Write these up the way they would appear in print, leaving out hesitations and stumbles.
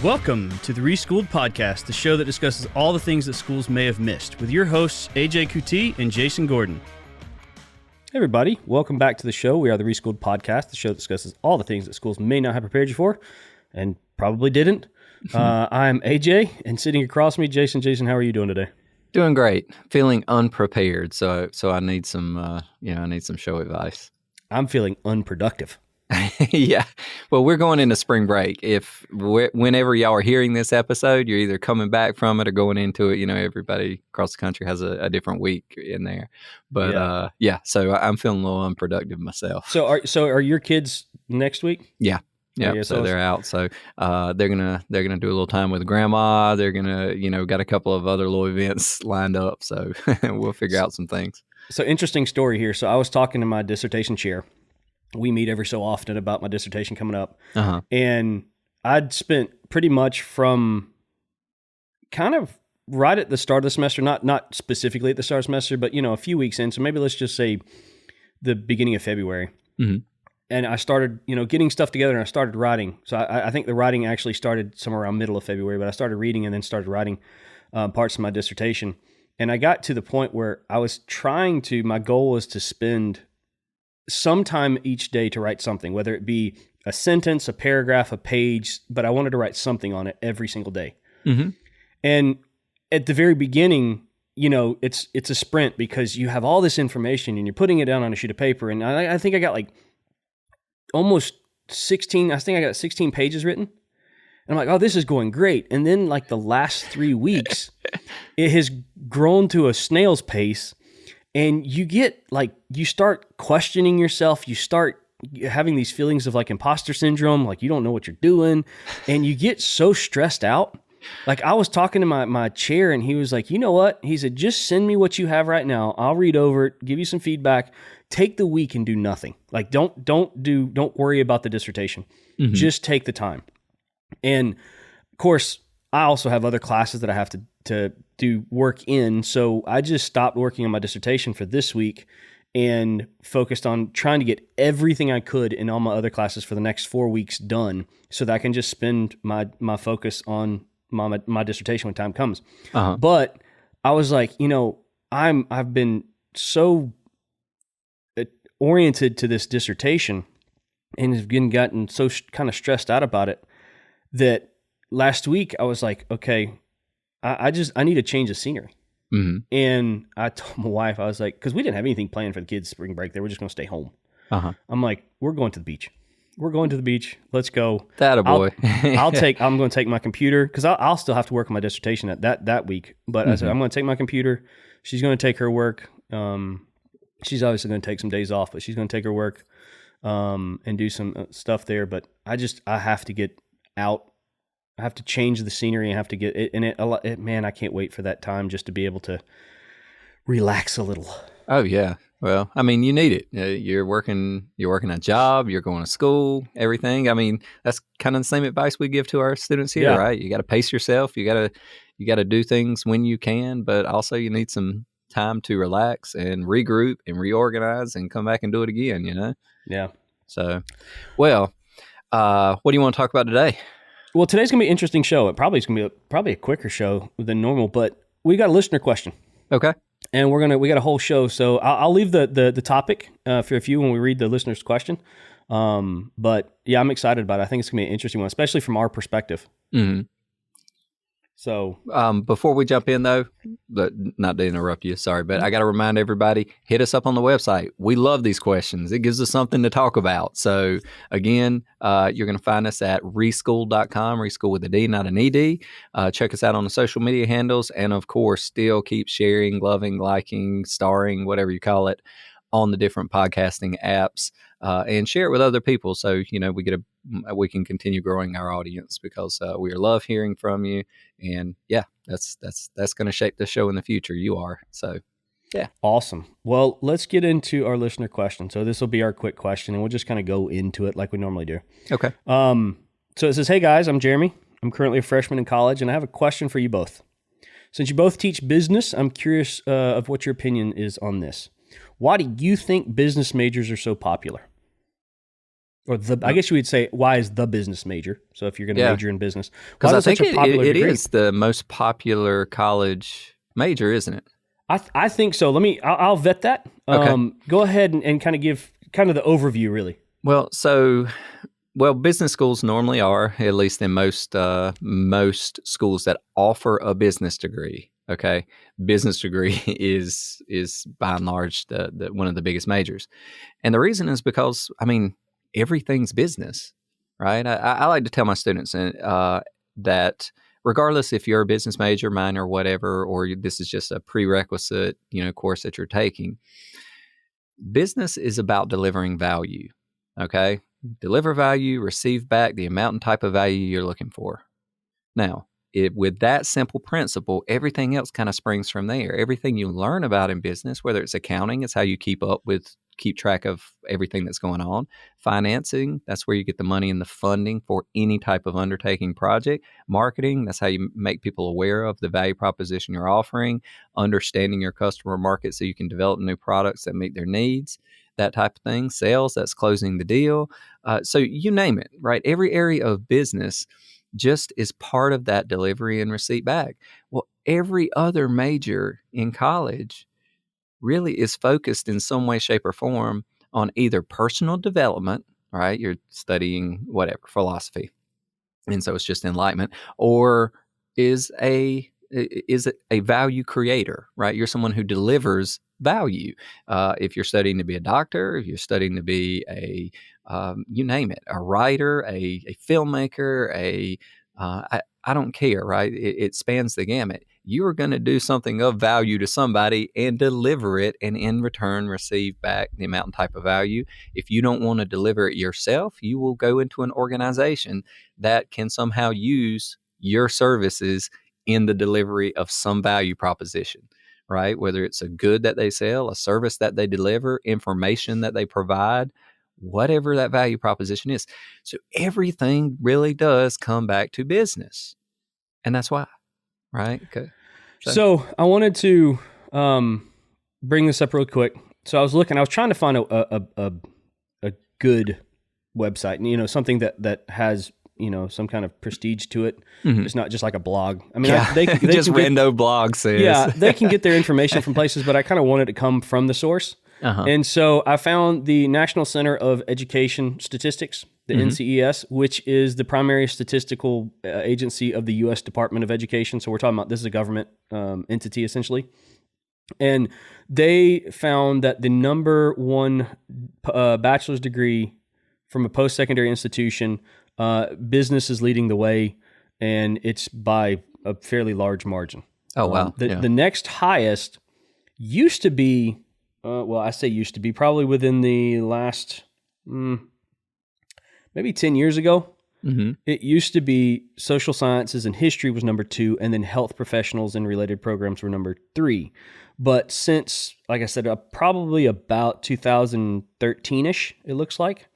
Welcome to the Reschool'd podcast, the show that discusses all the things that schools may have missed, with your hosts AJ Kuti and Jason Gordon. Hey everybody, welcome back to the show. We are the Reschool'd podcast, the show that discusses all the things that schools may not have prepared you for, and probably didn't. I'm AJ, and sitting across me, Jason. Jason, how are you doing today? Doing great. Feeling unprepared, so I need some, I need some show advice. I'm feeling unproductive. Yeah. Well, we're going into spring break. Whenever y'all are hearing this episode, you're either coming back from it or going into it. You know, everybody across the country has a different week in there. But so I'm feeling a little unproductive myself. So are your kids next week? Yeah. Yeah, so they're out. So they're gonna do a little time with grandma. They're gonna, got a couple of other little events lined up. So we'll figure out some things. So interesting story here. So I was talking to my dissertation chair. We meet every so often about my dissertation coming up. Uh-huh. And I'd spent pretty much from kind of right at the start of the semester, not specifically at the start of the semester, but, a few weeks in. So maybe let's just say the beginning of February. Mm-hmm. And I started, getting stuff together and I started writing. So I think the writing actually started somewhere around middle of February, but I started reading and then started writing parts of my dissertation. And I got to the point where I was my goal was to spend some time each day to write something, whether it be a sentence, a paragraph, a page, but I wanted to write something on it every single day. Mm-hmm. And at the very beginning, it's a sprint because you have all this information and you're putting it down on a sheet of paper. And I think I got like almost 16, I think I got 16 pages written. And I'm like, oh, this is going great. And then like the last 3 weeks, it has grown to a snail's pace. And you start questioning yourself. You start having these feelings of like imposter syndrome, like you don't know what you're doing. And you get so stressed out. Like I was talking to my chair and he was like, you know what? He said, just send me what you have right now. I'll read over it, give you some feedback. Take the week and do nothing. Like don't worry about the dissertation. Mm-hmm. Just take the time. And of course, I also have other classes that I have to do work in. So I just stopped working on my dissertation for this week and focused on trying to get everything I could in all my other classes for the next 4 weeks done so that I can just spend my focus on my dissertation when time comes. Uh-huh. But I was like, I've been so oriented to this dissertation and have gotten so kind of stressed out about it that last week I was like, okay, I need to change the scenery. Mm-hmm. And I told my wife, I was like, because we didn't have anything planned for the kids' spring break. They were just going to stay home. Uh-huh. I'm like, we're going to the beach. Let's go. That-a-boy. I'm going to take my computer because I'll still have to work on my dissertation that week. But mm-hmm. I said, I'm going to take my computer. She's going to take her work. She's obviously going to take some days off, but she's going to take her work and do some stuff there. But I have to get out. I have to change the scenery and have to get it. And man, I can't wait for that time just to be able to relax a little. Oh yeah. Well, I mean, you need it. You're working a job, you're going to school, everything. I mean, that's kind of the same advice we give to our students here, right? You got to pace yourself. You got to do things when you can, but also you need some time to relax and regroup and reorganize and come back and do it again, Yeah. So, well, what do you want to talk about today? Well, today's going to be an interesting show. It probably is going to be a quicker show than normal, but we got a listener question. Okay. And we got a whole show. So I'll leave the topic for a few when we read the listener's question. But yeah, I'm excited about it. I think it's going to be an interesting one, especially from our perspective. Mm-hmm. So before we jump in though, not to interrupt you, sorry, but I got to remind everybody, hit us up on the website. We love these questions. It gives us something to talk about. So again, you're going to find us at reschool'd.com, reschool with a D, not an ED. Check us out on the social media handles. And of course, still keep sharing, loving, liking, starring, whatever you call it, on the different podcasting apps, and share it with other people. So, we can continue growing our audience because we love hearing from you. And yeah, that's going to shape the show in the future. You are. So yeah. Awesome. Well, let's get into our listener question. So this will be our quick question and we'll just kind of go into it like we normally do. Okay. So it says, hey guys, I'm Jeremy. I'm currently a freshman in college and I have a question for you both. Since you both teach business, I'm curious of what your opinion is on this. Why do you think business majors are so popular? Or I guess you would say, why is the business major? So if you're going to major in business, because I think it is the most popular college major, isn't it? I think so. I'll vet that. Okay. Go ahead and kind of give kind of the overview, really. Well, business schools normally are, at least in most schools that offer a business degree. Okay, business degree is by and large the one of the biggest majors, and the reason is because everything's business, right? I like to tell my students that regardless if you're a business major, minor, whatever, or this is just a prerequisite, course that you're taking, business is about delivering value. Okay, deliver value, receive back the amount and type of value you're looking for. Now, with that simple principle, everything else kind of springs from there. Everything you learn about in business, whether it's accounting, it's how you keep track of everything that's going on. Financing, that's where you get the money and the funding for any type of undertaking project. Marketing, that's how you make people aware of the value proposition you're offering. Understanding your customer market so you can develop new products that meet their needs, that type of thing. Sales, that's closing the deal. So you name it, right? Every area of business just is part of that delivery and receipt back. Well, every other major in college really is focused in some way, shape, or form on either personal development, right? You're studying whatever, philosophy, and so it's just enlightenment, or is it a value creator, right? You're someone who delivers value. If you're studying to be a doctor, if you're studying to be you name it, a writer, a filmmaker, I don't care, right? It spans the gamut. You are going to do something of value to somebody and deliver it, and in return receive back the amount and type of value. If you don't want to deliver it yourself, you will go into an organization that can somehow use your services in the delivery of some value proposition, right? Whether it's a good that they sell, a service that they deliver, information that they provide, whatever that value proposition is. So everything really does come back to business. And that's why, right? Okay. So I wanted to bring this up real quick. So I was trying to find a good website, something that has, some kind of prestige to it. Mm-hmm. It's not just like a blog. They just rando blog says. Yeah, they can get their information from places, but I kind of wanted to come from the source. Uh-huh. And so I found the National Center of Education Statistics, the NCES, which is the primary statistical agency of the U.S. Department of Education. So we're talking about, this is a government entity essentially. And they found that the number one bachelor's degree from a post-secondary institution, business is leading the way, and it's by a fairly large margin. Oh, wow. The next highest used to be, I say used to be, probably within the last maybe 10 years ago. Mm-hmm. It used to be social sciences and history was number 2, and then health professionals and related programs were number 3. But since, like I said, probably about 2013-ish, it looks like,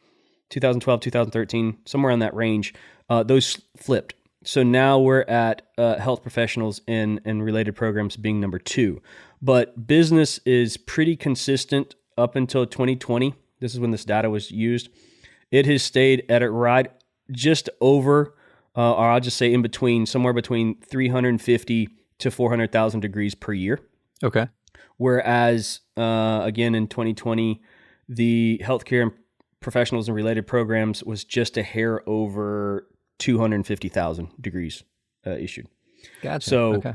2012, 2013, somewhere in that range, those flipped. So now we're at health professionals and related programs being number 2. But business is pretty consistent up until 2020. This is when this data was used. It has stayed at it right just over, or I'll just say in between, somewhere between 350 to 400,000 degrees per year. Okay. Whereas, again, in 2020, the healthcare and professionals and related programs was just a hair over 250,000 degrees issued. Gotcha. So okay.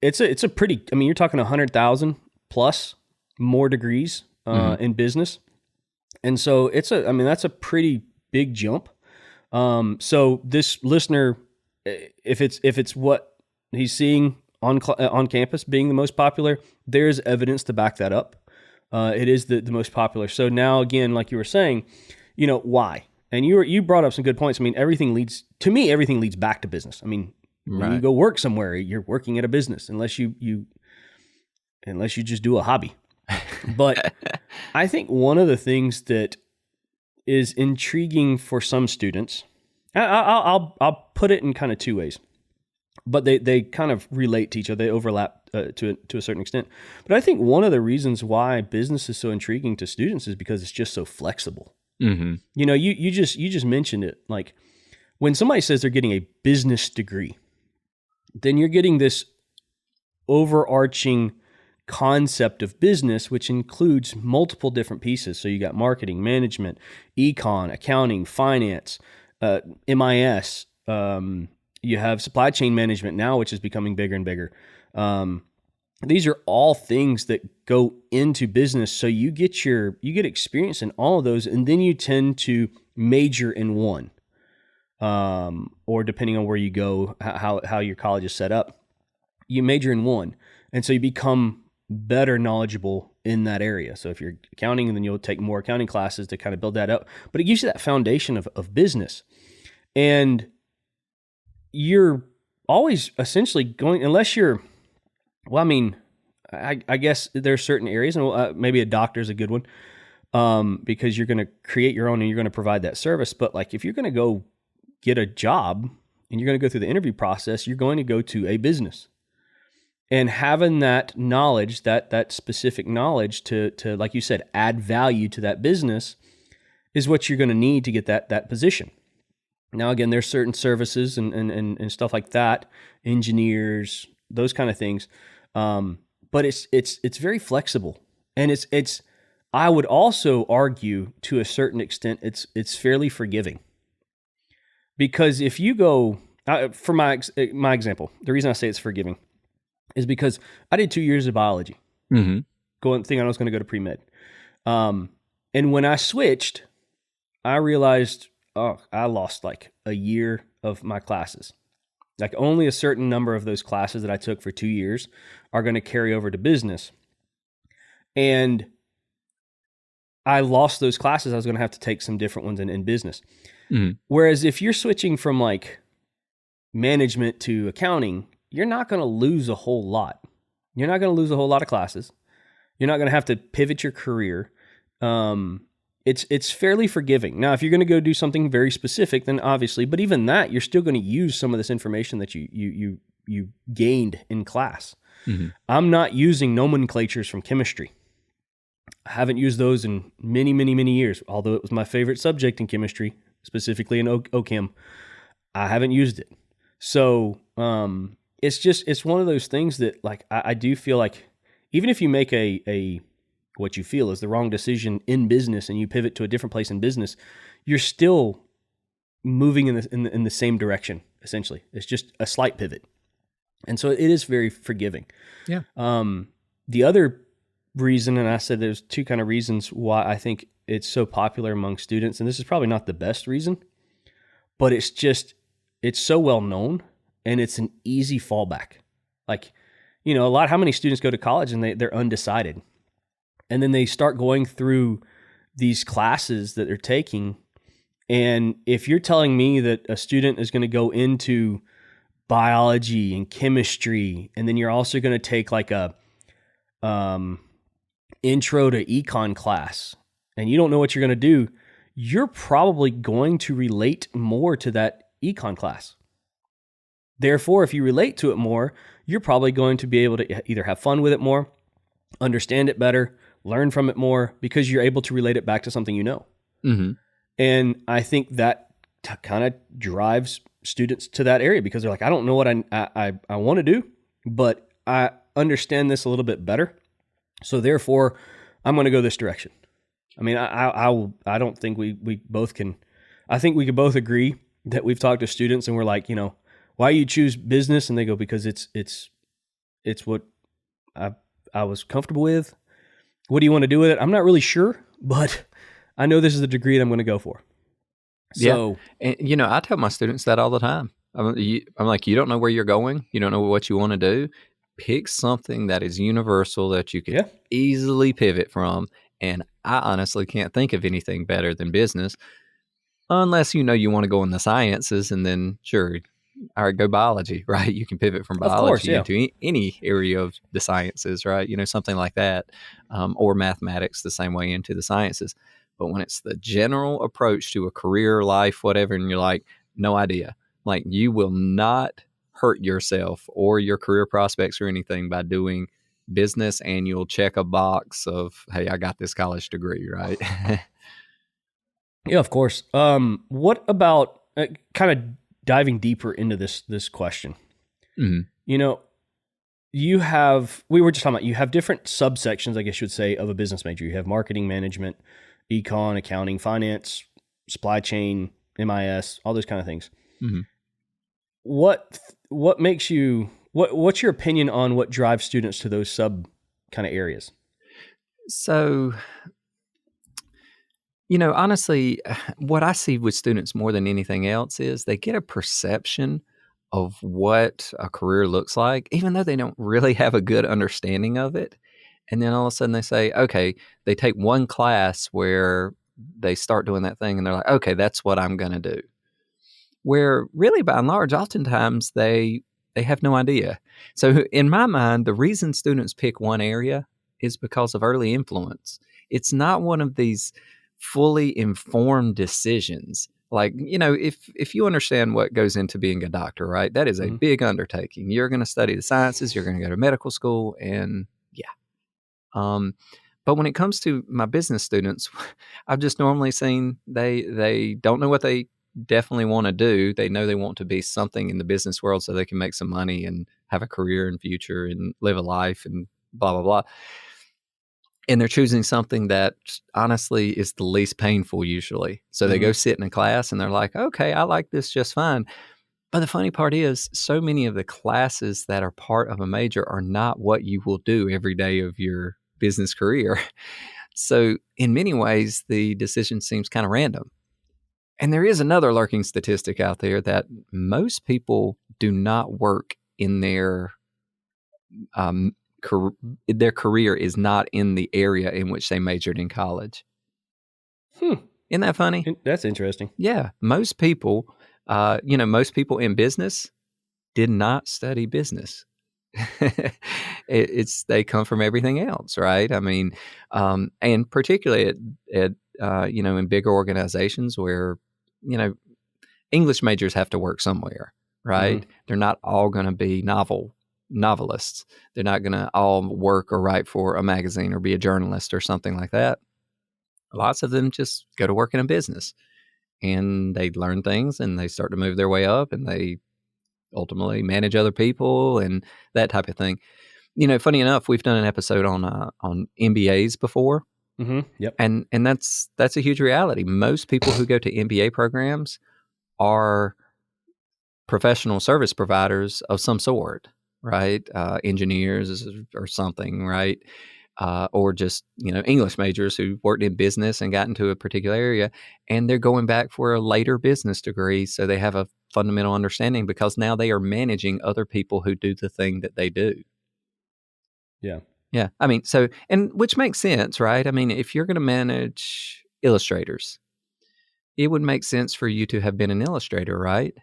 It's a pretty, you're talking 100,000 plus more degrees in business. And so that's a pretty big jump. So this listener, if it's what he's seeing on campus being the most popular, there's evidence to back that up. It is the most popular. So now again, like you were saying, why? And you brought up some good points. Everything leads back to business. When you go work somewhere, you're working at a business, unless you just do a hobby. But I think one of the things that is intriguing for some students, I'll put it in kind of 2 ways, but they kind of relate to each other. They overlap to a certain extent. But I think one of the reasons why business is so intriguing to students is because it's just so flexible. Mm-hmm. You just mentioned it. Like when somebody says they're getting a business degree, then you're getting this overarching concept of business, which includes multiple different pieces. So you got marketing, management, econ, accounting, finance, MIS. You have supply chain management now, which is becoming bigger and bigger. These are all things that go into business. So you get experience in all of those, and then you tend to major in one, or depending on where you go, how your college is set up, you major in one, and so you become better knowledgeable in that area. So if you're accounting, then you'll take more accounting classes to kind of build that up. But it gives you that foundation of business, and you're always essentially going, unless you're, well, I mean, I guess there's certain areas, and maybe a doctor is a good one, because you're going to create your own and you're going to provide that service. But like if you're going to go get a job and you're going to go through the interview process, you're going to go to a business. And having that knowledge, that specific knowledge to like you said, add value to that business is what you're going to need to get that position. Now, again, there's certain services and stuff like that, engineers, those kind of things. But it's very flexible, and it's I would also argue to a certain extent it's fairly forgiving, because if you go for my example, the reason I say it's forgiving is because I did 2 years of biology, thinking I was going to go to pre-med. And when I switched, I realized, I lost like a year of my classes. Like only a certain number of those classes that I took for 2 years are going to carry over to business. And I lost those classes. I was going to have to take some different ones in business. Whereas if you're switching from like management to accounting, you're not going to lose a whole lot. You're not going to lose a whole lot of classes. You're not going to have to pivot your career. It's fairly forgiving. Now, if you're going to go do something very specific, then obviously, but even that, you're still going to use some of this information that you gained in class. I'm not using nomenclatures from chemistry. I haven't used those in many, many, many years, although it was my favorite subject in chemistry, specifically in OChem. I haven't used it. So, it's one of those things that like, I do feel like even if you make a what you feel is the wrong decision in business and you pivot to a different place in business, you're still moving in the same direction, essentially. It's just a slight pivot. And so it is very forgiving. Yeah. The other reason, and I said there's two kind of reasons why I think it's so popular among students, and this is probably not the best reason, but it's so well known and it's an easy fallback. Like, how many students go to college and they're undecided. And then they start going through these classes that they're taking. And if you're telling me that a student is going to go into biology and chemistry, and then you're also going to take like a intro to econ class, and you don't know what you're going to do, you're probably going to relate more to that econ class. Therefore, if you relate to it more, you're probably going to be able to either have fun with it more, understand it better, learn from it more, because you're able to relate it back to something you know. And I think that kind of drives students to that area, because they're like, I don't know what I want to do, but I understand this a little bit better. So therefore, I'm going to go this direction. I mean, I don't think we both can. I think we could both agree that we've talked to students and we're like, why you choose business? And they go, because it's what I was comfortable with. What do you want to do with it? I'm not really sure, but I know this is the degree that I'm going to go for. So, yeah. And, I tell my students that all the time. I'm like, you don't know where you're going. You don't know what you want to do. Pick something that is universal that you can easily pivot from. And I honestly can't think of anything better than business, unless you want to go in the sciences, and then sure, all right, go biology, right? You can pivot from biology into any area of the sciences, right? Something like that, or mathematics the same way into the sciences. But when it's the general approach to a career, life, whatever, and you're like, no idea, like you will not hurt yourself or your career prospects or anything by doing business, and you'll check a box of, hey, I got this college degree, right? Yeah, of course. What about kind of diving deeper into this question? Mm-hmm. You know, we were just talking about, you have different subsections, I guess you would say, of a business major. You have marketing, management, econ, accounting, finance, supply chain, MIS, all those kind of things. Mm-hmm. What makes you, what's your opinion on what drives students to those sub kind of areas? So, honestly, what I see with students more than anything else is they get a perception of what a career looks like, even though they don't really have a good understanding of it. And then all of a sudden they say, okay, they take one class where they start doing that thing and they're like, okay, that's what I'm going to do. Where really, by and large, oftentimes they have no idea. So in my mind, the reason students pick one area is because of early influence. It's not one of these fully informed decisions. Like, if you understand what goes into being a doctor, right? That is a Mm-hmm. big undertaking. You're going to study the sciences, you're going to go to medical school, and yeah. But when it comes to my business students, I've just normally seen they don't know what they definitely want to do. They know they want to be something in the business world so they can make some money and have a career and future and live a life and blah blah blah. And they're choosing something that honestly is the least painful usually. So they go sit in a class and they're like, okay, I like this just fine. But the funny part is, so many of the classes that are part of a major are not what you will do every day of your business career. So, in many ways, the decision seems kind of random. And there is another lurking statistic out there that most people do not work in um, their career is not in the area in which they majored in college. Isn't that funny? That's interesting. Yeah, most people, most people in business did not study business. They come from everything else, right? I mean, and particularly at in bigger organizations where English majors have to work somewhere, right? Mm-hmm. They're not all going to be novelists. They're not going to all work or write for a magazine or be a journalist or something like that. Lots of them just go to work in a business and they learn things and they start to move their way up and they ultimately manage other people and that type of thing. Funny enough, we've done an episode on MBAs before. Mm-hmm. Yep. And that's a huge reality. Most people who go to MBA programs are professional service providers of some sort, right? Engineers or something, right? Or just English majors who worked in business and got into a particular area, and they're going back for a later business degree, so they have a fundamental understanding because now they are managing other people who do the thing that they do. Yeah. Yeah, I mean, so and which makes sense, right? I mean, if you're going to manage illustrators, it would make sense for you to have been an illustrator, right?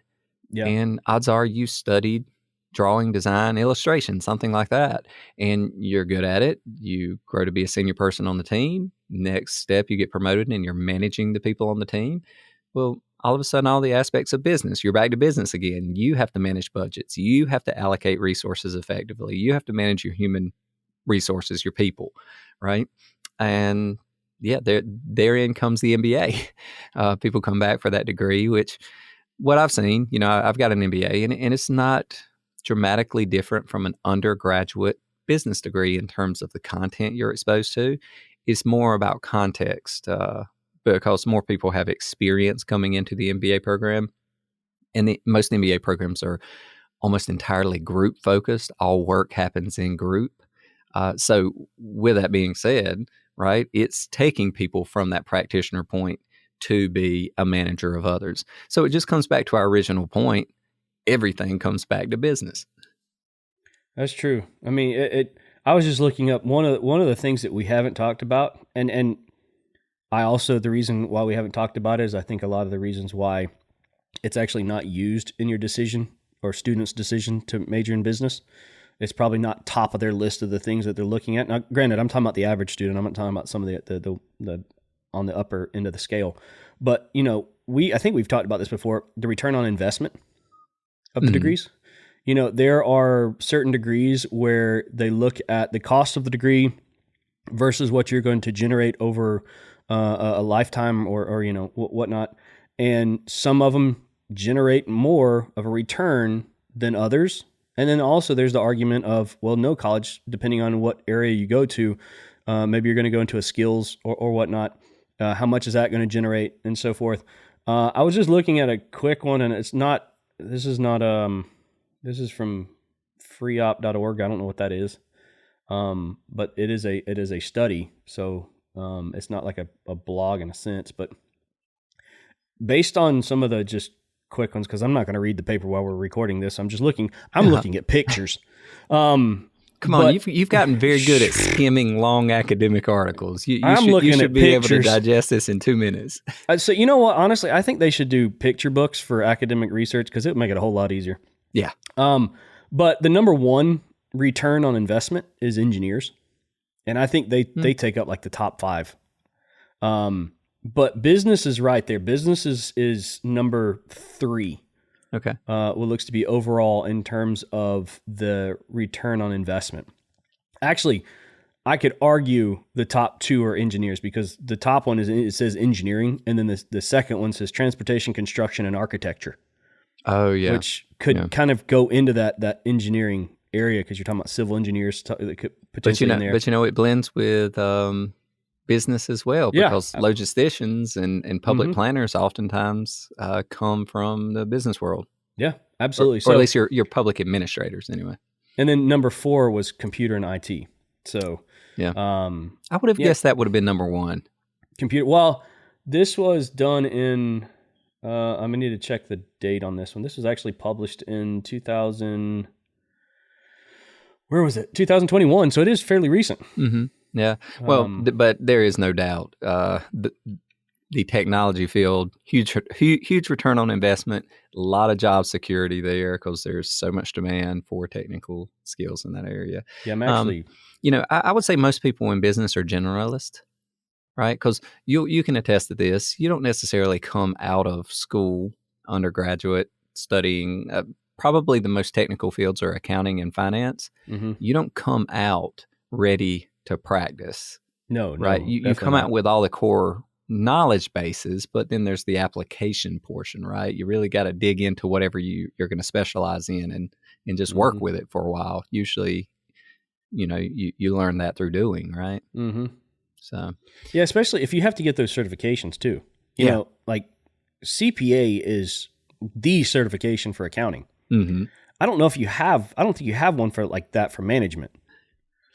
Yeah. And odds are you studied drawing, design, illustration, something like that. And you're good at it. You grow to be a senior person on the team. Next step, you get promoted and you're managing the people on the team. Well, all of a sudden, all the aspects of business, you're back to business again. You have to manage budgets. You have to allocate resources effectively. You have to manage your human resources, your people, right? And yeah, therein comes the MBA. People come back for that degree, which what I've seen, I've got an MBA and it's not dramatically different from an undergraduate business degree in terms of the content you're exposed to. It's more about context because more people have experience coming into the MBA program. And most MBA programs are almost entirely group focused. All work happens in group. So with that being said, right, it's taking people from that practitioner point to be a manager of others. So it just comes back to our original point. Everything comes back to business. That's true. I mean, I was just looking up one of the things that we haven't talked about, and I also, the reason why we haven't talked about it is I think a lot of the reasons why it's actually not used in your decision or students' decision to major in business. It's probably not top of their list of the things that they're looking at. Now, granted, I'm talking about the average student. I'm not talking about some of the on the upper end of the scale. But I think we've talked about this before. The return on investment of the degrees. There are certain degrees where they look at the cost of the degree versus what you're going to generate over a lifetime or whatnot. And some of them generate more of a return than others. And then also there's the argument of, well, no college, depending on what area you go to, maybe you're going to go into a skills or whatnot. How much is that going to generate and so forth? I was just looking at a quick one, and this is from freeop.org. I don't know what that is. But it is a study. So, it's not like a blog in a sense, but based on some of the just quick ones, because I'm not going to read the paper while we're recording this. I'm just looking at pictures. Come on, you've gotten very good at skimming long academic articles. You should be able to digest this in 2 minutes. So you know what? Honestly, I think they should do picture books for academic research because it would make it a whole lot easier. Yeah. But the number one return on investment is engineers, and I think they take up like the top 5. But business is right there. Business is number 3. Okay. What looks to be overall in terms of the return on investment. Actually, I could argue the top 2 are engineers because the top one it says engineering, and then the second one says transportation, construction, and architecture. Oh yeah, which could kind of go into that engineering area because you're talking about civil engineers that could potentially in there. But it blends with business as well because logisticians and public planners oftentimes come from the business world. Yeah, absolutely. Or at least your public administrators anyway. And then number 4 was computer and IT. So yeah, I would have guessed that would have been number 1. Computer. Well, this was done in. I'm gonna need to check the date on this one. This was actually published in 2000. Where was it? 2021. So it is fairly recent. Mm-hmm. Yeah. Well, but there is no doubt the technology field, huge return on investment, a lot of job security there because there's so much demand for technical skills in that area. Yeah, I'm actually. I would say most people in business are generalists, right? Because you can attest to this. You don't necessarily come out of school, undergraduate, studying. Probably the most technical fields are accounting and finance. Mm-hmm. You don't come out ready to practice. No, right? You come out with all the core knowledge bases, but then there's the application portion, right? You really got to dig into whatever you're going to specialize in and just work with it for a while. Usually, you learn that through doing, right? Mm-hmm. So yeah, especially if you have to get those certifications too. You know, like CPA is the certification for accounting. Mm-hmm. I don't think you have one for like that for management.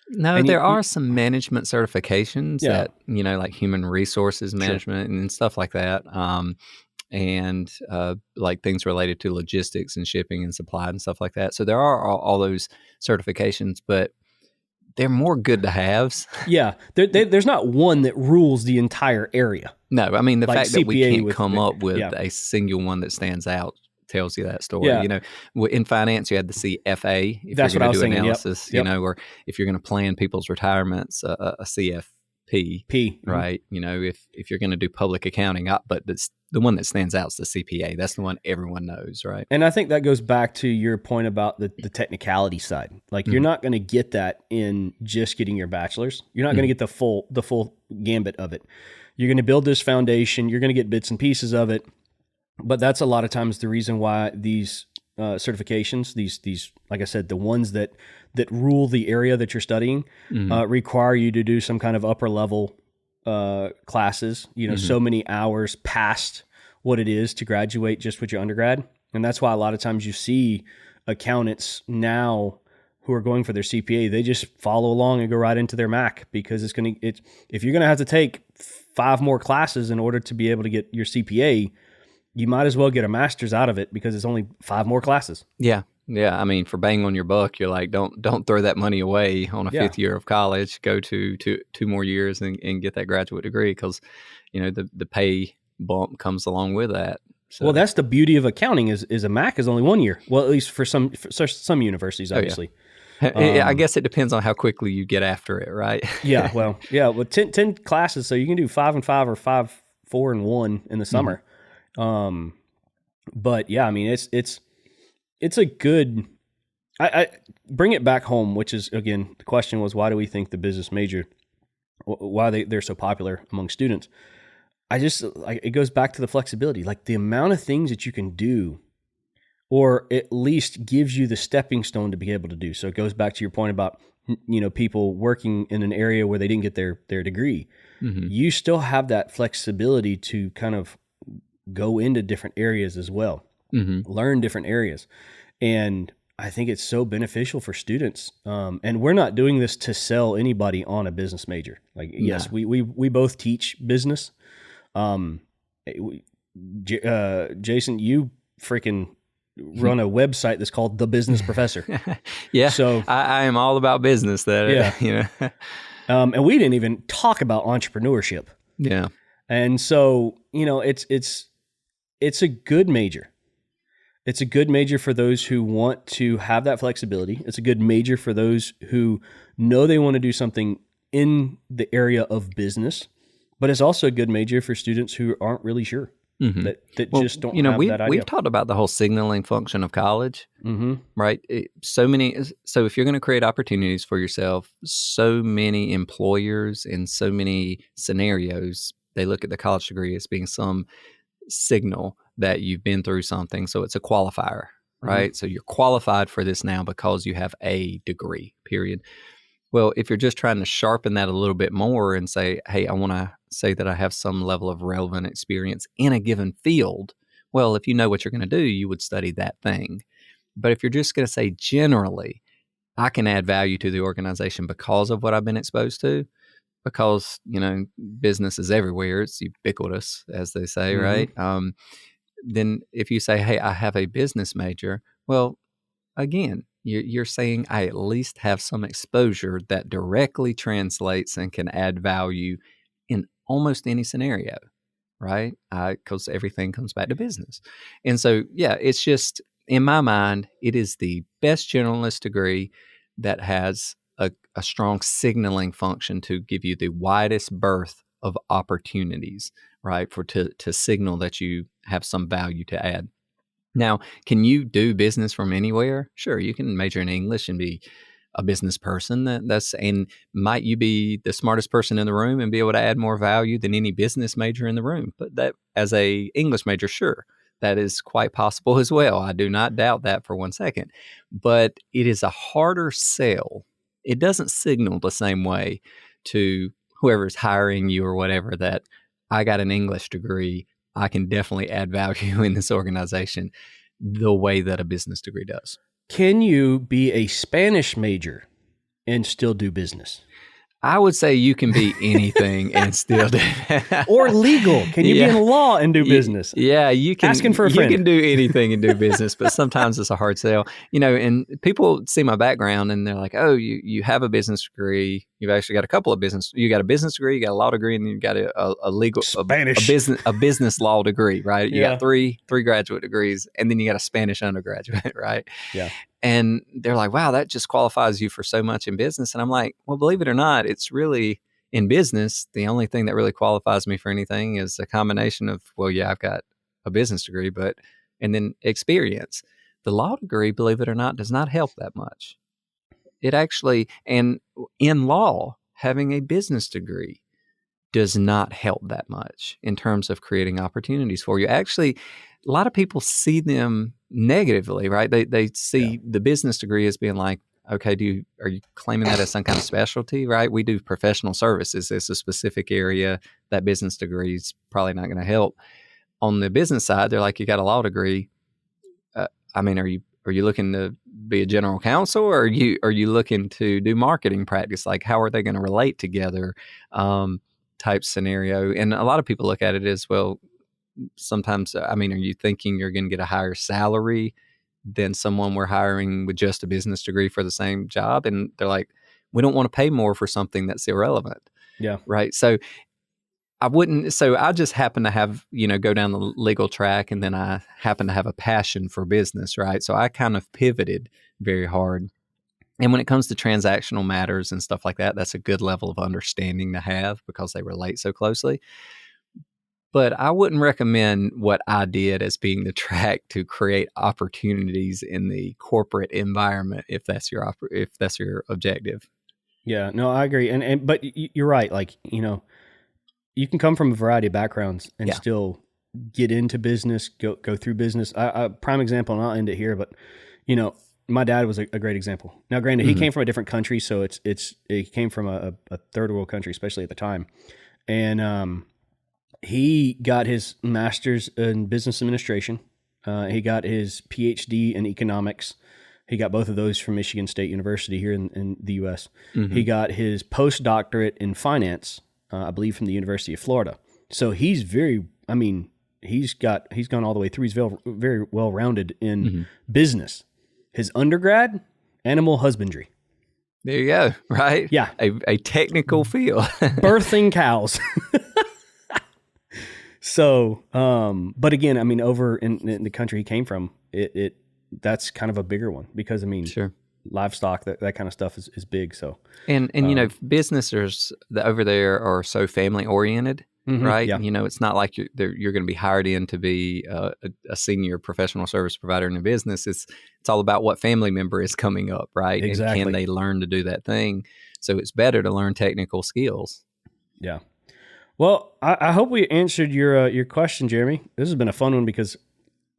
No, and there are some management certifications that, like human resources management and stuff like that. And like things related to logistics and shipping and supply and stuff like that. So there are all those certifications, but they're more good to haves. Yeah. There's not one that rules the entire area. No, I mean, the like fact CPA that we can't come up with a single one that stands out tells you that story. Yeah. In finance, you had the CFA if That's you're going to do thinking. analysis, Yep. Or if you're going to plan people's retirements, a CFP, right? If you're going to do public accounting, but the one that stands out is the CPA. That's the one everyone knows, right? And I think that goes back to your point about the technicality side. Like you're not going to get that in just getting your bachelor's. You're not going to get the full gambit of it. You're going to build this foundation. You're going to get bits and pieces of it. But that's a lot of times the reason why these certifications, these like I said, the ones that rule the area that you're studying, require you to do some kind of upper level classes. So many hours past what it is to graduate just with your undergrad, and that's why a lot of times you see accountants now who are going for their CPA, they just follow along and go right into their MAC because if you're gonna have to take 5 more classes in order to be able to get your CPA. You might as well get a master's out of it because it's only 5 more classes. Yeah. Yeah. I mean, for bang on your buck, you're like, don't throw that money away on a 5th year of college. Go to 2 more years and get that graduate degree because, the pay bump comes along with that. So. Well, that's the beauty of accounting is a MAC is only 1 year. Well, at least for some universities, obviously. I guess it depends on how quickly you get after it, right? Yeah. Well, 10 classes. So you can do 5 and 5 or 5, 4 and 1 in the summer. But yeah, I mean, it's a good, I bring it back home, which is again, the question was, why do we think the business major why they're so popular among students. It goes back to the flexibility, like the amount of things that you can do, or at least gives you the stepping stone to be able to do. So it goes back to your point about, people working in an area where they didn't get their degree. Mm-hmm. You still have that flexibility to kind of go into different areas as well, learn different areas. And I think it's so beneficial for students. And we're not doing this to sell anybody on a business major. Like, yes, we both teach business. Jason, you freaking run a website that's called The Business Professor. Yeah. So I am all about business. And we didn't even talk about entrepreneurship. Yeah. And so, it's a good major. It's a good major for those who want to have that flexibility. It's a good major for those who know they want to do something in the area of business, but it's also a good major for students who aren't really sure, that just don't have that idea. We've talked about the whole signaling function of college, right? So if you're going to create opportunities for yourself, so many employers in so many scenarios, they look at the college degree as being some signal that you've been through something. So it's a qualifier, right? So you're qualified for this now because you have a degree, period. Well, if you're just trying to sharpen that a little bit more and say, hey, I want to say that I have some level of relevant experience in a given field, well, if you know what you're going to do, you would study that thing. But if you're just going to say generally, I can add value to the organization because of what I've been exposed to, because, business is everywhere. It's ubiquitous, as they say, right? Then if you say, hey, I have a business major, well, again, you're saying I at least have some exposure that directly translates and can add value in almost any scenario, right? Because everything comes back to business. And so, it's just, in my mind, it is the best generalist degree that has a strong signaling function to give you the widest berth of opportunities, right? To signal that you have some value to add. Now, can you do business from anywhere? Sure, you can major in English and be a business person. And might you be the smartest person in the room and be able to add more value than any business major in the room? But that, as a English major, sure, that is quite possible as well. I do not doubt that for one second. But it is a harder sell. It doesn't signal the same way to whoever's hiring you or whatever that I got an English degree, I can definitely add value in this organization the way that a business degree does. Can you be a Spanish major and still do business? I would say you can be anything and still do that. Or legal. Can you be in law and do business? Yeah, you can. Asking for a friend. You can do anything and do business, but sometimes it's a hard sell. And people see my background and they're like, oh, you have a business degree. You've actually got a couple of business. You got a business degree, you got a law degree, and you got a legal Spanish a business law degree, right? You got three graduate degrees, and then you got a Spanish undergraduate, right? Yeah. And they're like, wow, that just qualifies you for so much in business. And I'm like, well, believe it or not, it's really in business, the only thing that really qualifies me for anything is a combination of, well, yeah, I've got a business degree, and then experience. The law degree, believe it or not, does not help that much. It actually, and in law, having a business degree does not help that much in terms of creating opportunities for you. Actually, a lot of people see them negatively, right? They see the business degree as being like, okay, are you claiming that as some kind of specialty, right? We do professional services. It's a specific area that business degree is probably not going to help. On the business side, they're like, you got a law degree. Are you looking to be a general counsel, or are you looking to do marketing practice? Like, how are they going to relate together? Type scenario. And a lot of people look at it as, well, sometimes, are you thinking you're going to get a higher salary than someone we're hiring with just a business degree for the same job? And they're like, we don't want to pay more for something that's irrelevant. Yeah. Right. So I just happen to have, go down the legal track, and then I happen to have a passion for business. Right. So I kind of pivoted very hard. And when it comes to transactional matters and stuff like that, that's a good level of understanding to have because they relate so closely. But I wouldn't recommend what I did as being the track to create opportunities in the corporate environment if that's your objective. Yeah, no, I agree. But you're right. Like, you can come from a variety of backgrounds and still get into business, go through business. Prime example, and I'll end it here, but my dad was a great example. Now, granted, he came from a different country, so he came from a third world country, especially at the time. And he got his master's in business administration. He got his PhD in economics. He got both of those from Michigan State University here in the U.S. He got his postdoctorate in finance, I believe, from the University of Florida. So he's he's gone all the way through. He's very well-rounded in business. His undergrad, animal husbandry. There you go, right? Yeah. A technical field. Birthing cows. So, but again, over in the country he came from, that's kind of a bigger one because, sure. Livestock, that kind of stuff is big. So, and businesses over there are so family oriented, right? Yeah. It's not like you're going to be hired in to be a senior professional service provider in a business. It's all about what family member is coming up, right? Exactly. And can they learn to do that thing? So it's better to learn technical skills. Yeah. Well, I hope we answered your question, Jeremy. This has been a fun one because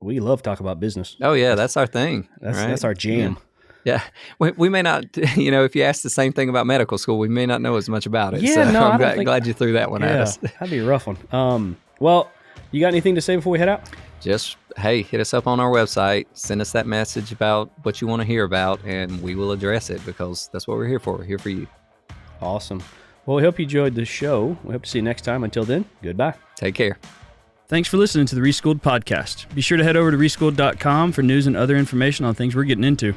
we love talking about business. Oh yeah, that's our thing. That's our jam. Yeah. We may not, if you ask the same thing about medical school, we may not know as much about it. Yeah, so no, I'm glad you threw that one at us. That'd be a rough one. Well, you got anything to say before we head out? Just, hey, hit us up on our website. Send us that message about what you want to hear about, and we will address it because that's what we're here for. We're here for you. Awesome. Well, we hope you enjoyed the show. We hope to see you next time. Until then, goodbye. Take care. Thanks for listening to the Reschool'd podcast. Be sure to head over to reschool'd.com for news and other information on things we're getting into.